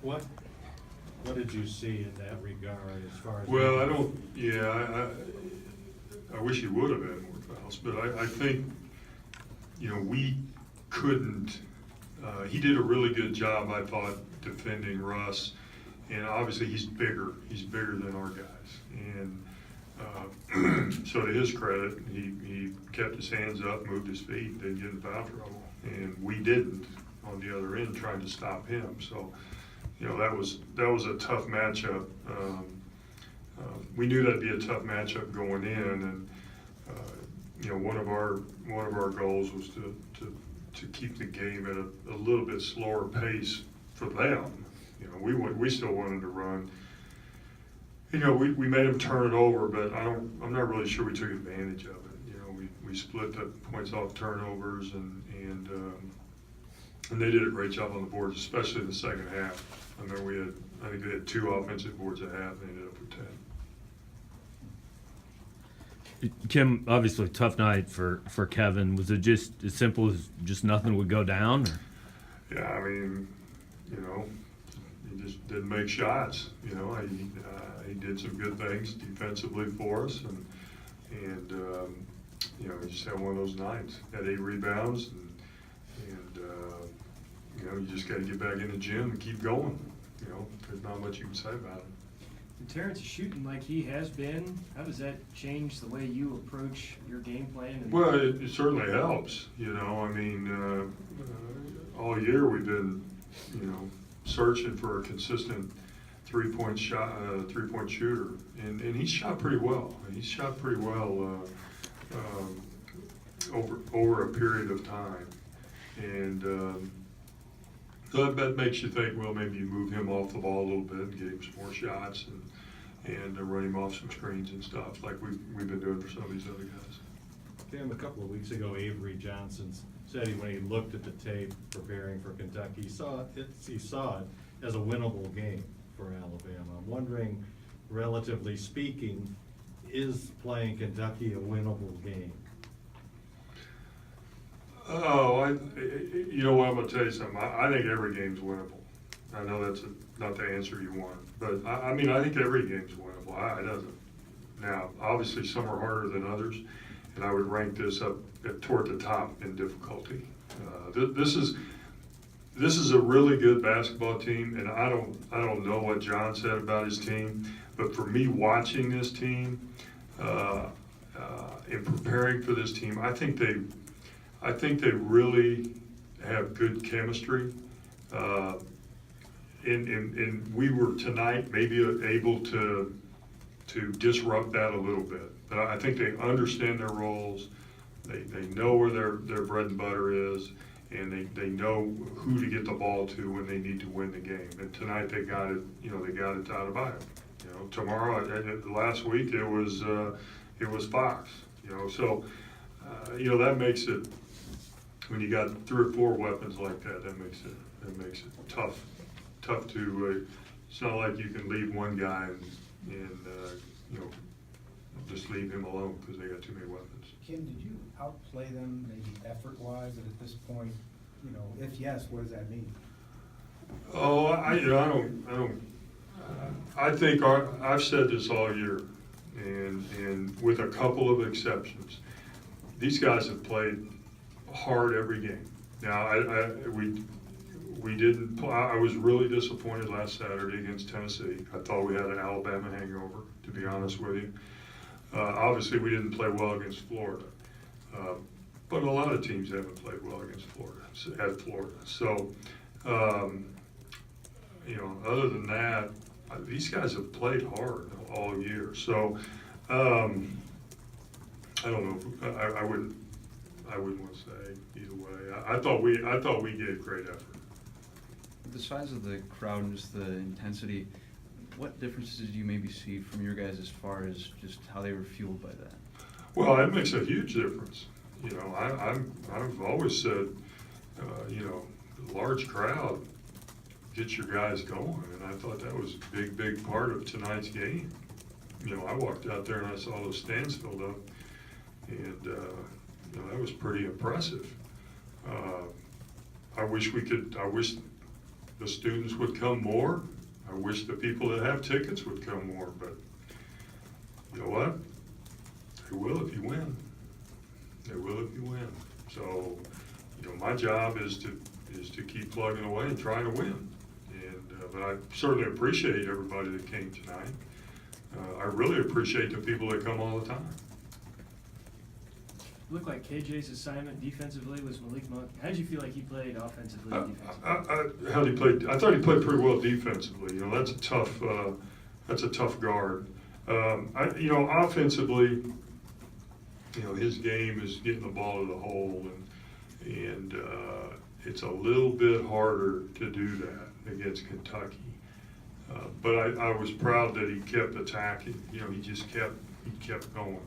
What did you see in that regard as far as? Well, I don't, yeah, I wish he would have had more fouls, but I think, we couldn't, he did a really good job, I thought, defending Russ. And obviously he's bigger than our guys. And so to his credit, he kept his hands up, moved his feet, didn't get in foul trouble. And we didn't on the other end trying to stop him. So, that was a tough matchup. We knew that'd be a tough matchup going in, and one of our goals was to keep the game at a little bit slower pace for them. We still wanted to run. We made them turn it over, but I'm not really sure we took advantage of it. We split the points off turnovers, and they did a great job on the boards, especially in the second half. I think they had 2 offensive boards at half, and they ended up with 10. Kim, obviously tough night for Kevin. Was it just as simple as just nothing would go down? Or? Yeah, he just didn't make shots. He did some good things defensively for us, and he just had one of those nights. Had 8 rebounds, and you just got to get back in the gym and keep going. There's not much you can say about it. And Terrence is shooting like he has been. How does that change the way you approach your game plan? Well, it certainly helps. All year we've been, searching for a consistent three-point shooter, and he shot pretty well. He shot pretty well over a period of time, and so that makes you think, well, maybe you move him off the ball a little bit and get him some more shots and run him off some screens and stuff like we've been doing for some of these other guys. Tim, a couple of weeks ago, Avery Johnson said when he looked at the tape preparing for Kentucky, he saw it as a winnable game for Alabama. I'm wondering, relatively speaking, is playing Kentucky a winnable game? Oh, you know what, I'm going to tell you something. I think every game's winnable. I know that's not the answer you want, but I think every game's winnable. It doesn't. Now, obviously, some are harder than others, and I would rank this up toward the top in difficulty. This is a really good basketball team, and I don't know what John said about his team, but for me, watching this team and preparing for this team, I think they really have good chemistry. And we were tonight maybe able to disrupt that a little bit. But I think they understand their roles. They know where their bread and butter is, and they know who to get the ball to when they need to win the game. And tonight they got it. They got it out of Bio. Tomorrow, last week it was Fox. So that makes it. When you got 3 or 4 weapons like that, that makes it tough to. It's not like you can leave one guy and just leave him alone because they got too many weapons. Kim, did you outplay them maybe effort-wise, and at this point, if yes, what does that mean? Oh, I don't. I think I've said this all year, and with a couple of exceptions, these guys have played hard every game. Now, we didn't. I was really disappointed last Saturday against Tennessee. I thought we had an Alabama hangover, to be honest with you. Obviously, we didn't play well against Florida, but a lot of teams haven't played well against Florida. So, other than that, these guys have played hard all year. So, I don't know. I wouldn't want to say either way. I thought we gave great effort. The size of the crowd and just the intensity, what differences did you maybe see from your guys as far as just how they were fueled by that? Well, it makes a huge difference. I've always said, large crowd gets your guys going, and I thought that was a big part of tonight's game. I walked out there and I saw those stands filled up, and that was pretty impressive. I wish the students would come more. I wish the people that have tickets would come more, but you know what? They will if you win. They will if you win. So, you know, my job is to keep plugging away and trying to win. And but I certainly appreciate everybody that came tonight. I really appreciate the people that come all the time. Looked like KJ's assignment defensively was Malik Monk. How did you feel like he played offensively and defensively? How he played? I thought he played pretty well defensively. You know, that's a tough guard. You know, offensively, you know, his game is getting the ball to the hole, and it's a little bit harder to do that against Kentucky. But I was proud that he kept attacking. You know, he kept going.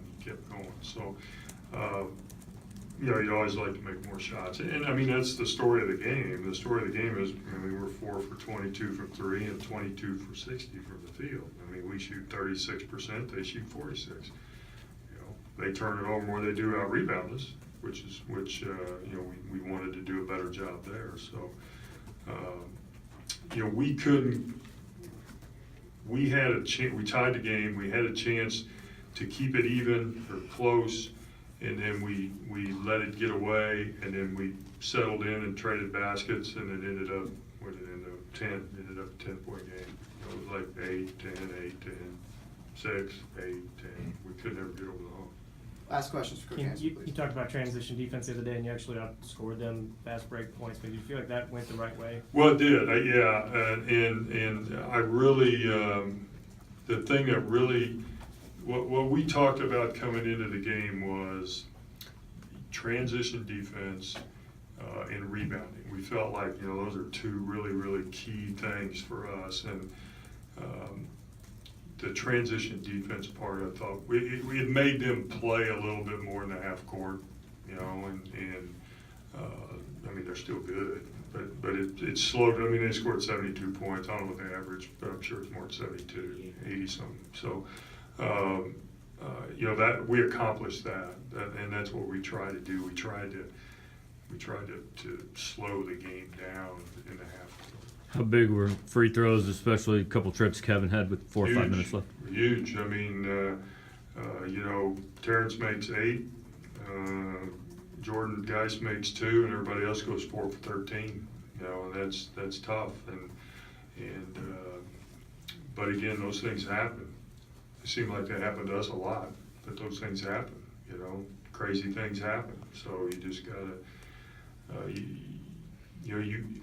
So, you know, you always like to make more shots. And I mean, that's the story of the game. The story of the game is, I mean, we're 4 for 22 from 3 and 22 for 60 from the field. I mean, we shoot 36%, they shoot 46. You know, they turn it over more than they do out rebound us, which you know, we wanted to do a better job there. So, you know, we we tied the game. We had a chance to keep it even or close, and then we let it get away, and then we settled in and traded baskets, and it ended up, what did it end up, 10, ended up a 10-point game. You know, it was like 8, 10, 8, 10, 6, 8, 10. We could never get over the hump. Last questions for Coach Hanson, You please. talked about transition defense the other day, and you actually outscored them fast break points. But do you feel like that went the right way? Well, it did, yeah, and I really, the thing that really, what we talked about coming into the game was transition defense and rebounding. We felt like, you know, those are two really, really key things for us, and the transition defense part, I thought, we had made them play a little bit more in the half court, you know, and I mean, they're still good, but it slowed. I mean, they scored 72 points. I don't know what they averaged, but I'm sure it's more than 72, 80 something. So, you know, that we accomplished that, and that's what we tried to do. We tried to slow the game down in the half court. How big were free throws, especially a couple trips Kevin had with 4 or 5 minutes left? Huge. I mean, you know, Terrence makes 8, Jordan Geis makes 2, and everybody else goes 4 for 13. You know, and that's tough. And but again, those things happen. It seemed like they happened to us a lot, but those things happen. You know, crazy things happen. So you just gotta, you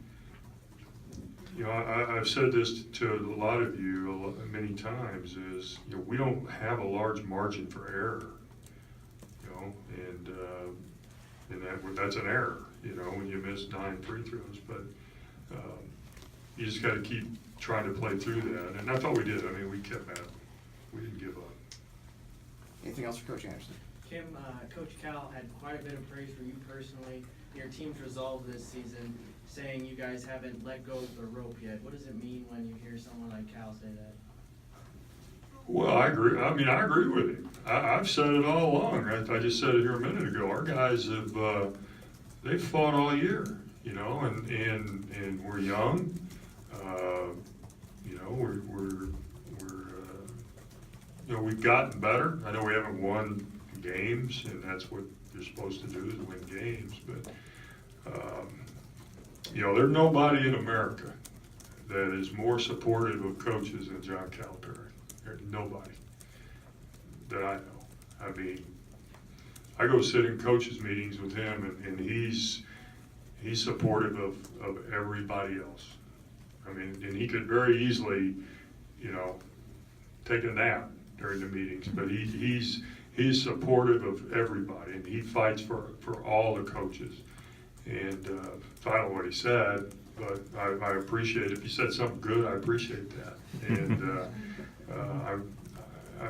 know, I've said this to a lot of you many times, is, you know, we don't have a large margin for error, you know, and that's an error, you know, when you miss 9 free throws, but you just got to keep trying to play through that, and I thought we did. I mean, we kept at it. We didn't give up. Anything else for Coach Anderson? Kim, Coach Cal had quite a bit of praise for you personally, your team's resolve this season, saying you guys haven't let go of the rope yet. What does it mean when you hear someone like Cal say that? Well, I agree. I mean, I agree with him. I've said it all along. I just said it here a minute ago. Our guys have they've fought all year, you know, and we're young. You know, we're you know, we've gotten better. I know we haven't won games, and that's what you're supposed to do, is win games. But you know, there's nobody in America that is more supportive of coaches than John Calipari. There's nobody that I know. I mean, I go sit in coaches' meetings with him, and he's supportive of everybody else. I mean, and he could very easily, you know, take a nap during the meetings, but he's supportive of everybody, and he fights for all the coaches. And I don't know what he said, but I appreciate it. If he said something good, I appreciate that. And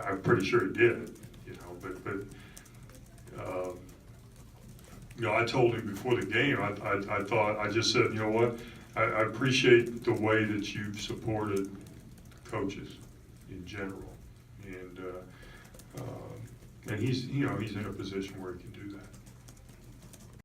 I'm pretty sure he did, you know. But you know, I told him before the game. I just said, you know what? I appreciate the way that you've supported coaches in general, and he's, you know, he's in a position where he can do